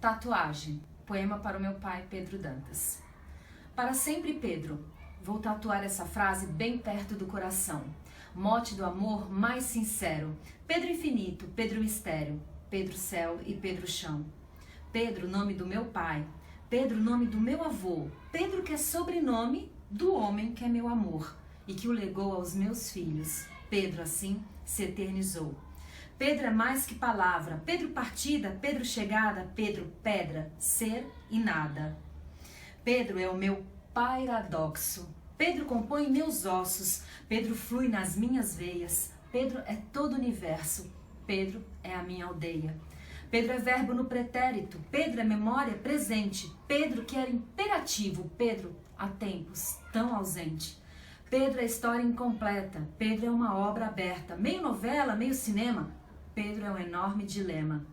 Tatuagem. Poema para o meu pai, Pedro Dantas. Para sempre, Pedro. Vou tatuar essa frase bem perto do coração. Mote do amor mais sincero. Pedro infinito, Pedro mistério. Pedro céu e Pedro chão. Pedro, nome do meu pai. Pedro, nome do meu avô. Pedro, que é sobrenome do homem que é meu amor e que o legou aos meus filhos. Pedro, assim, se eternizou. Pedro é mais que palavra. Pedro partida, Pedro chegada, Pedro pedra, ser e nada. Pedro é o meu paradoxo. Pedro compõe meus ossos. Pedro flui nas minhas veias. Pedro é todo o universo. Pedro é a minha aldeia. Pedro é verbo no pretérito. Pedro é memória presente. Pedro que era imperativo. Pedro, há tempos, tão ausente. Pedro é história incompleta. Pedro é uma obra aberta. Meio novela, meio cinema. Pedro é um enorme dilema.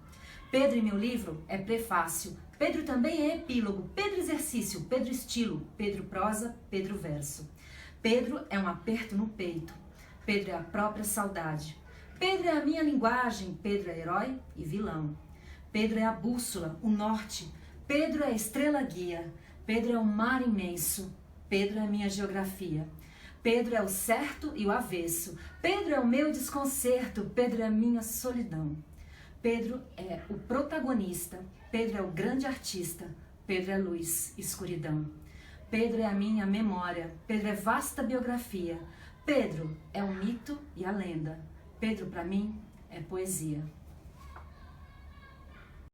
Pedro em meu livro é prefácio. Pedro também é epílogo. Pedro exercício. Pedro estilo. Pedro prosa. Pedro verso. Pedro é um aperto no peito. Pedro é a própria saudade. Pedro é a minha linguagem. Pedro é herói e vilão. Pedro é a bússola, o norte. Pedro é a estrela guia. Pedro é um mar imenso. Pedro é a minha geografia. Pedro é o certo e o avesso. Pedro é o meu desconcerto. Pedro é a minha solidão. Pedro é o protagonista. Pedro é o grande artista. Pedro é luz, escuridão. Pedro é a minha memória. Pedro é vasta biografia. Pedro é o mito e a lenda. Pedro, para mim, é poesia.